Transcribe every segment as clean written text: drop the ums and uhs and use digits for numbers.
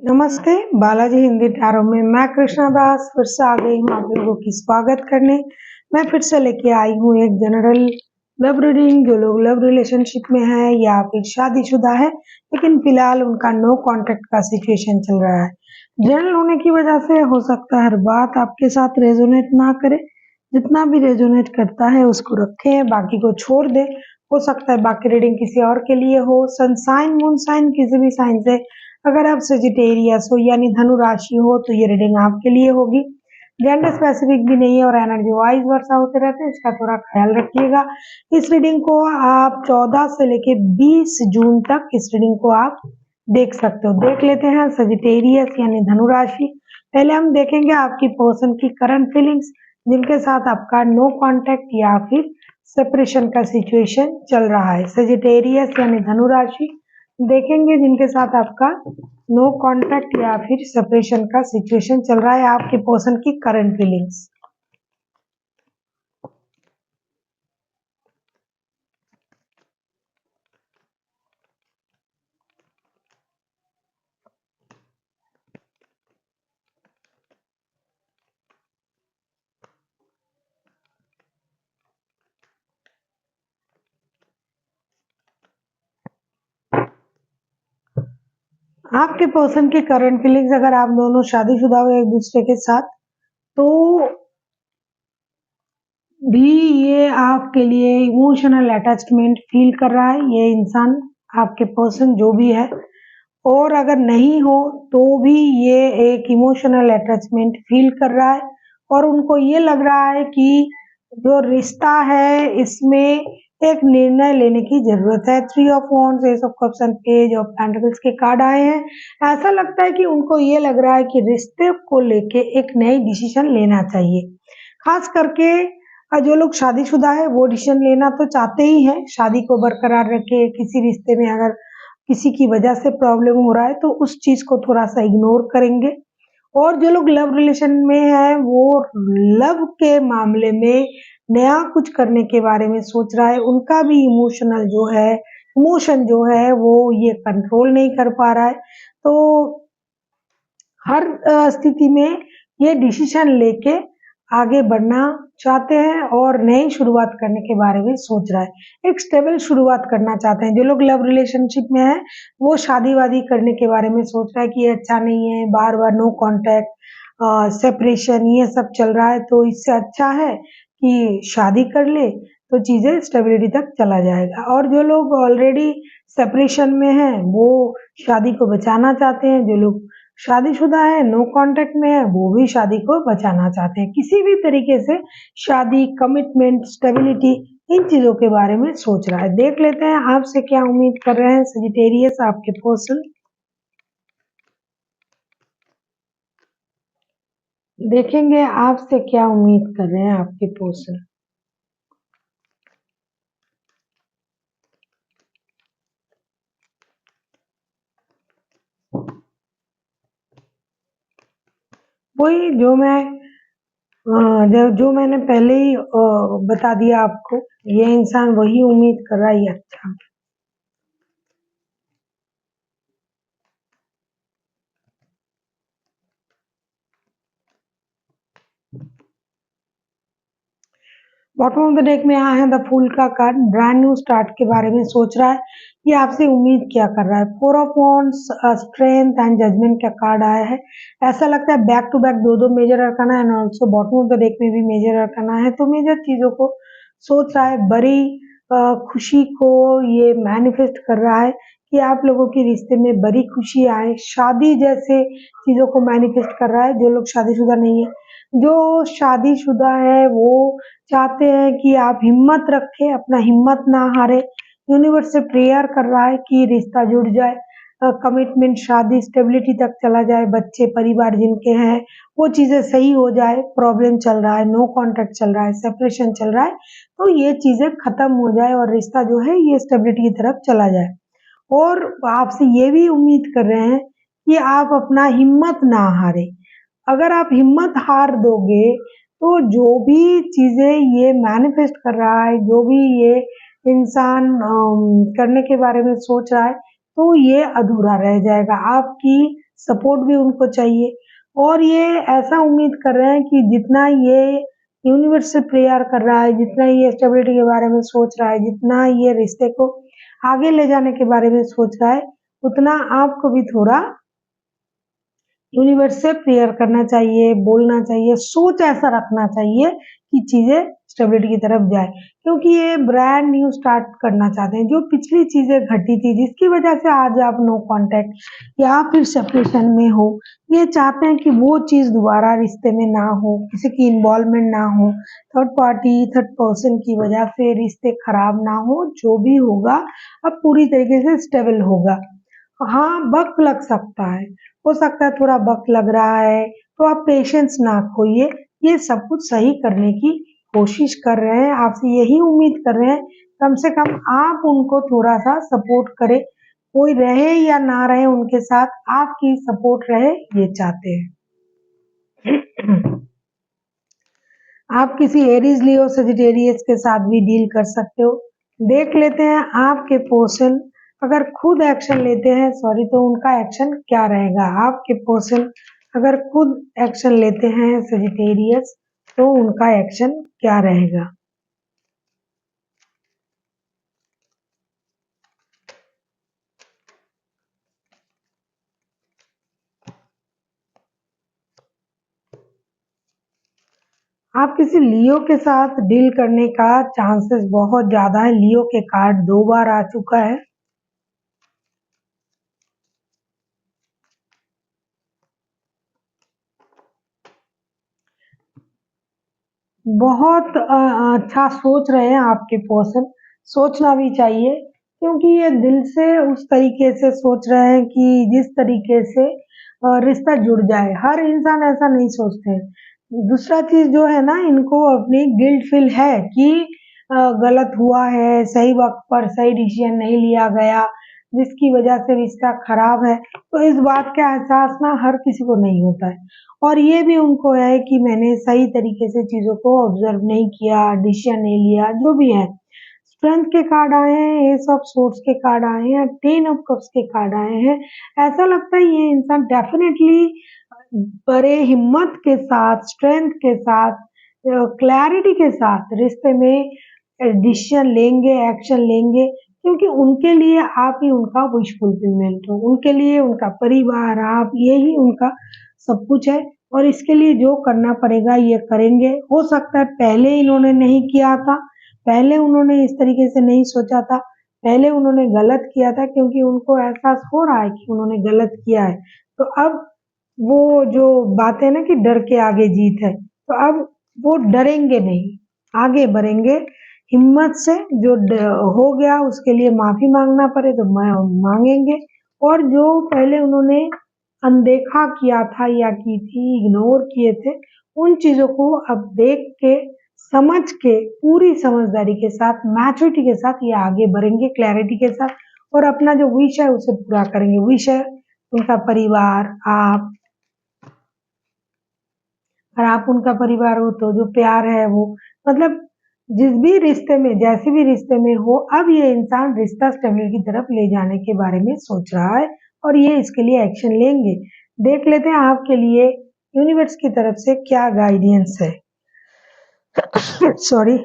नमस्ते, बालाजी हिंदी टैरो में मैं कृष्णा दास फिर से आ गई हूँ आप लोगों की स्वागत करने। मैं फिर से लेके आई हूँ एक जनरल लव रीडिंग। जो लोग लव रिलेशनशिप में है या फिर शादीशुदा है लेकिन फिलहाल उनका नो कांटेक्ट का सिचुएशन चल रहा है। जनरल होने की वजह से हो सकता है हर बात आपके साथ रेजोनेट ना करे, जितना भी रेजोनेट करता है उसको रखें, बाकी को छोड़ दे। हो सकता है बाकी रीडिंग किसी और के लिए हो। सन साइन मून साइन किसी भी साइन से अगर आप सेजिटेरियस हो यानी धनु राशि हो तो ये रीडिंग आपके लिए होगी। जेंडर स्पेसिफिक भी नहीं है और एनर्जी वाइज वर्षा होते रहते हैं, इसका थोड़ा ख्याल रखिएगा। इस रीडिंग को आप 14 से लेके 20 जून तक इस रीडिंग को आप देख सकते हो। देख लेते हैं सेजिटेरियस यानी धनु राशि। पहले हम देखेंगे आपकी पर्सन की करंट फीलिंग्स, जिनके साथ आपका नो कांटेक्ट या फिर सेपरेशन का सिचुएशन चल रहा है। सेजिटेरियस यानी धनु राशि देखेंगे जिनके साथ आपका नो कांटेक्ट या फिर सेपरेशन का सिचुएशन चल रहा है, आपके पर्सन की करंट फीलिंग्स। आपके पर्सन की करंट फीलिंग्स, अगर आप दोनों शादीशुदा हो एक दूसरे के साथ तो भी ये आपके लिए इमोशनल अटैचमेंट फील कर रहा है ये इंसान, आपके पर्सन जो भी है। और अगर नहीं हो तो भी ये एक इमोशनल अटैचमेंट फील कर रहा है और उनको ये लग रहा है कि जो रिश्ता है इसमें एक निर्णय लेने की जरूरत है। 3 of wands, S of cups and page of pentacles के कार्ड आए हैं। ऐसा लगता है कि उनको ये लग रहा है कि रिश्ते को लेके एक नई डिसीजन लेना चाहिए। खास करके जो लोग शादीशुदा है वो डिसीजन लेना तो चाहते ही हैं, शादी को बरकरार रखे। किसी रिश्ते में अगर किसी की वजह से प्रॉब्लम हो रहा है तो उस चीज को थोड़ा सा इग्नोर करेंगे। और जो लोग लव रिलेशन में है वो लव के मामले में नया कुछ करने के बारे में सोच रहा है। उनका भी इमोशन जो है वो ये कंट्रोल नहीं कर पा रहा है। तो हर स्थिति में ये डिसीजन लेके आगे बढ़ना चाहते हैं और नई शुरुआत करने के बारे में सोच रहा है। एक स्टेबल शुरुआत करना चाहते हैं। जो लोग लव रिलेशनशिप में है वो शादी वादी करने के बारे में सोच रहा है कि ये अच्छा नहीं है, बार बार नो कांटेक्ट, सेपरेशन ये सब चल रहा है, तो इससे अच्छा है कि शादी कर ले तो चीजें स्टेबिलिटी तक चला जाएगा। और जो लोग ऑलरेडी सेपरेशन में है वो शादी को बचाना चाहते हैं। जो लोग शादीशुदा है, नो कांटेक्ट में है, वो भी शादी को बचाना चाहते हैं। किसी भी तरीके से शादी, कमिटमेंट, स्टेबिलिटी, इन चीजों के बारे में सोच रहा है। देख लेते हैं आपसे क्या उम्मीद कर रहे हैं सजिटेरियस आपके पर्सन। देखेंगे आपसे क्या उम्मीद कर रहे हैं आपके पर्सन। वही जो मैं जो मैंने पहले ही बता दिया आपको, ये इंसान वही उम्मीद कर रहा है। ये अच्छा, बॉटम ऑफ द डेक में आया है द फूल का कार्ड। ब्रांड न्यू स्टार्ट के बारे में सोच रहा है। ये आपसे उम्मीद क्या कर रहा है। 4 of wands, strength and judgement का कार्ड आया है। ऐसा लगता है बैक टू बैक दो major arcana and also bottom of the deck में भी मेजर अरकाना है। तो मेजर चीजों को सोच रहा है। बड़ी खुशी को ये मैनिफेस्ट कर रहा है कि आप लोगों के रिश्ते में बड़ी खुशी आए। शादी जैसे चीजों को मैनिफेस्ट कर रहा है। जो लोग शादीशुदा नहीं है, जो शादीशुदा है वो चाहते हैं कि आप हिम्मत रखें, अपना हिम्मत ना हारे। यूनिवर्स से प्रेयर कर रहा है कि रिश्ता जुड़ जाए, कमिटमेंट, शादी, स्टेबिलिटी तक चला जाए, बच्चे, परिवार जिनके हैं वो चीजें सही हो जाए। प्रॉब्लम चल रहा है, नो कांटेक्ट चल रहा है, सेपरेशन चल रहा है, तो ये चीजें खत्म हो जाए और रिश्ता जो है ये स्टेबिलिटी की तरफ चला जाए। और आपसे ये भी उम्मीद कर रहे हैं कि आप अपना हिम्मत ना हारे। अगर आप हिम्मत हार दोगे तो जो भी चीजें ये मैनिफेस्ट कर रहा है, जो भी ये इंसान करने के बारे में सोच रहा है, तो ये अधूरा रह जाएगा। आपकी सपोर्ट भी उनको चाहिए। और ये ऐसा उम्मीद कर रहे हैं कि जितना ये यूनिवर्स से प्रेयर कर रहा है, जितना ये स्टेबिलिटी के बारे में सोच रहा है, जितना ये रिश्ते को आगे ले जाने के बारे में सोच रहा है, उतना आपको भी थोड़ा यूनिवर्स से प्रेयर करना चाहिए, बोलना चाहिए, सोच ऐसा रखना चाहिए कि चीजें स्टेबिलिटी की तरफ जाए, क्योंकि ये ब्रांड न्यू स्टार्ट करना चाहते हैं। जो पिछली चीजें घटी थी जिसकी वजह से आज आप नो कांटेक्ट या फिर सेपरेशन में हो, ये चाहते हैं कि वो चीज दोबारा रिश्ते में ना हो, किसी की इन्वॉल्वमेंट ना हो, थर्ड पार्टी थर्ड पर्सन की वजह से रिश्ते खराब ना हो। जो भी होगा अब पूरी तरीके से स्टेबल होगा। हाँ, वक्त लग सकता है, हो सकता है थोड़ा वक्त लग रहा है, तो आप पेशेंस ना खोइए। ये सब कुछ सही करने की कोशिश कर रहे हैं, आपसे यही उम्मीद कर रहे हैं, कम से कम आप उनको थोड़ा सा सपोर्ट करें। कोई रहे या ना रहे उनके साथ, आपकी सपोर्ट रहे ये चाहते हैं। आप किसी एरीज लियो सजिटेरियस के साथ भी डील कर सकते हो। देख लेते हैं आपके पर्सन अगर खुद एक्शन लेते हैं, सॉरी, तो उनका एक्शन क्या रहेगा। आपके पर्सन अगर खुद एक्शन लेते हैं सजिटेरियस, तो उनका एक्शन क्या रहेगा। आप किसी लियो के साथ डील करने का चांसेस बहुत ज्यादा है। लियो के कार्ड 2 बार आ चुका है। बहुत अच्छा सोच रहे हैं आपके पर्सन, सोचना भी चाहिए, क्योंकि ये दिल से उस तरीके से सोच रहे हैं कि जिस तरीके से रिश्ता जुड़ जाए। हर इंसान ऐसा नहीं सोचते हैं। दूसरा चीज जो है ना, इनको अपनी गिल्ट फील है कि गलत हुआ है, सही वक्त पर सही डिसीजन नहीं लिया गया, जिसकी वजह से रिश्ता खराब है। तो इस बात का एहसास ना हर किसी को नहीं होता है, और ये भी उनको है कि मैंने सही तरीके से चीजों को ऑब्जर्व नहीं किया, डिसीजन नहीं लिया, जो भी है। स्ट्रेंथ के कार्ड आए हैं, एस ऑफ सोर्ड्स के कार्ड आए हैं, 10 ऑफ कप्स के कार्ड आए हैं। ऐसा लगता है ये इंसान डेफिनेटली बड़े हिम्मत के साथ, स्ट्रेंथ के साथ, क्लैरिटी के साथ रिश्ते में डिसीजन लेंगे, एक्शन लेंगे, क्योंकि उनके लिए आप ही उनका विश फुलफिलमेंट हो, उनके लिए उनका परिवार, आप, यही उनका सब कुछ है। और इसके लिए जो करना पड़ेगा ये करेंगे। हो सकता है पहले इन्होंने नहीं किया था, पहले उन्होंने इस तरीके से नहीं सोचा था, पहले उन्होंने गलत किया था, क्योंकि उनको एहसास हो रहा है कि उन्होंने गलत किया है। तो अब वो जो बात है ना कि डर के आगे जीत है, तो अब वो डरेंगे नहीं, आगे बढ़ेंगे हिम्मत से। जो हो गया उसके लिए माफी मांगना पड़े तो मांगेंगे। और जो पहले उन्होंने अनदेखा किया था या की थी, इग्नोर किए थे, उन चीजों को अब देख के, समझ के, पूरी समझदारी के साथ, मैच्योरिटी के साथ ये आगे बढ़ेंगे, क्लैरिटी के साथ, और अपना जो विश है उसे पूरा करेंगे। विश है उनका परिवार, आप, और आप उनका परिवार हो तो जो प्यार है वो, मतलब जिस भी रिश्ते में, जैसे भी रिश्ते में हो, अब ये इंसान रिश्ता स्टेबिलिटी की तरफ ले जाने के बारे में सोच रहा है, और ये इसके लिए एक्शन लेंगे। देख लेते हैं आपके लिए यूनिवर्स की तरफ से क्या गाइडेंस है। Sorry.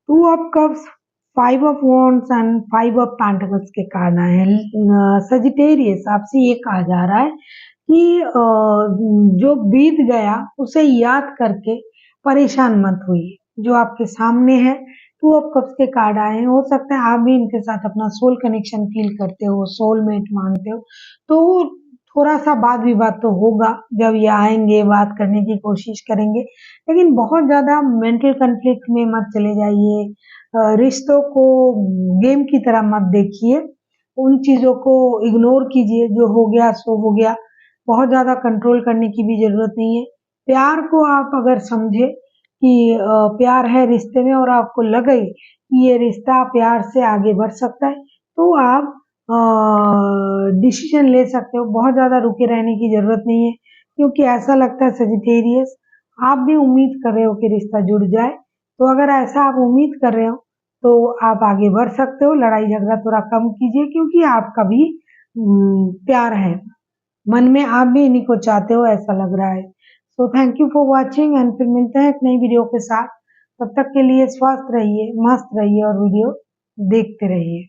2 of cups, 5 of wands and 5 of pentacles के कार्ड आए हैं। सजिटेरियस, आपसे ये कहा जा रहा है कि जो बीत गया उसे याद करके परेशान मत होइए। जो आपके सामने है, 2 ऑफ कप्स के कार्ड आए हैं। हो सकता है आप भी इनके साथ अपना सोल कनेक्शन फील करते हो, सोलमेट मानते हो, तो थोड़ा सा वाद विवाद तो होगा। जब ये आएंगे बात करने की कोशिश करेंगे, लेकिन बहुत ज्यादा मेंटल कन्फ्लिक्ट में मत चले जाइए। रिश्तों को गेम की तरह मत देखिए। उन चीज़ों को इग्नोर कीजिए, जो हो गया सो हो गया। बहुत ज़्यादा कंट्रोल करने की भी ज़रूरत नहीं है। प्यार को आप अगर समझे कि प्यार है रिश्ते में और आपको लगे कि ये रिश्ता प्यार से आगे बढ़ सकता है, तो आप डिसीजन ले सकते हो। बहुत ज़्यादा रुके रहने की ज़रूरत नहीं है, क्योंकि ऐसा लगता है सजिटेरियस आप भी उम्मीद कर रहे हो कि रिश्ता जुड़ जाए। तो अगर ऐसा आप उम्मीद कर रहे हो तो आप आगे बढ़ सकते हो। लड़ाई झगड़ा थोड़ा कम कीजिए, क्योंकि आपका भी प्यार है, मन में आप भी इन्हीं को चाहते हो ऐसा लग रहा है। So thank you for watching and फिर मिलते हैं एक नई वीडियो के साथ। तब तक के लिए स्वस्थ रहिए, मस्त रहिए और वीडियो देखते रहिए।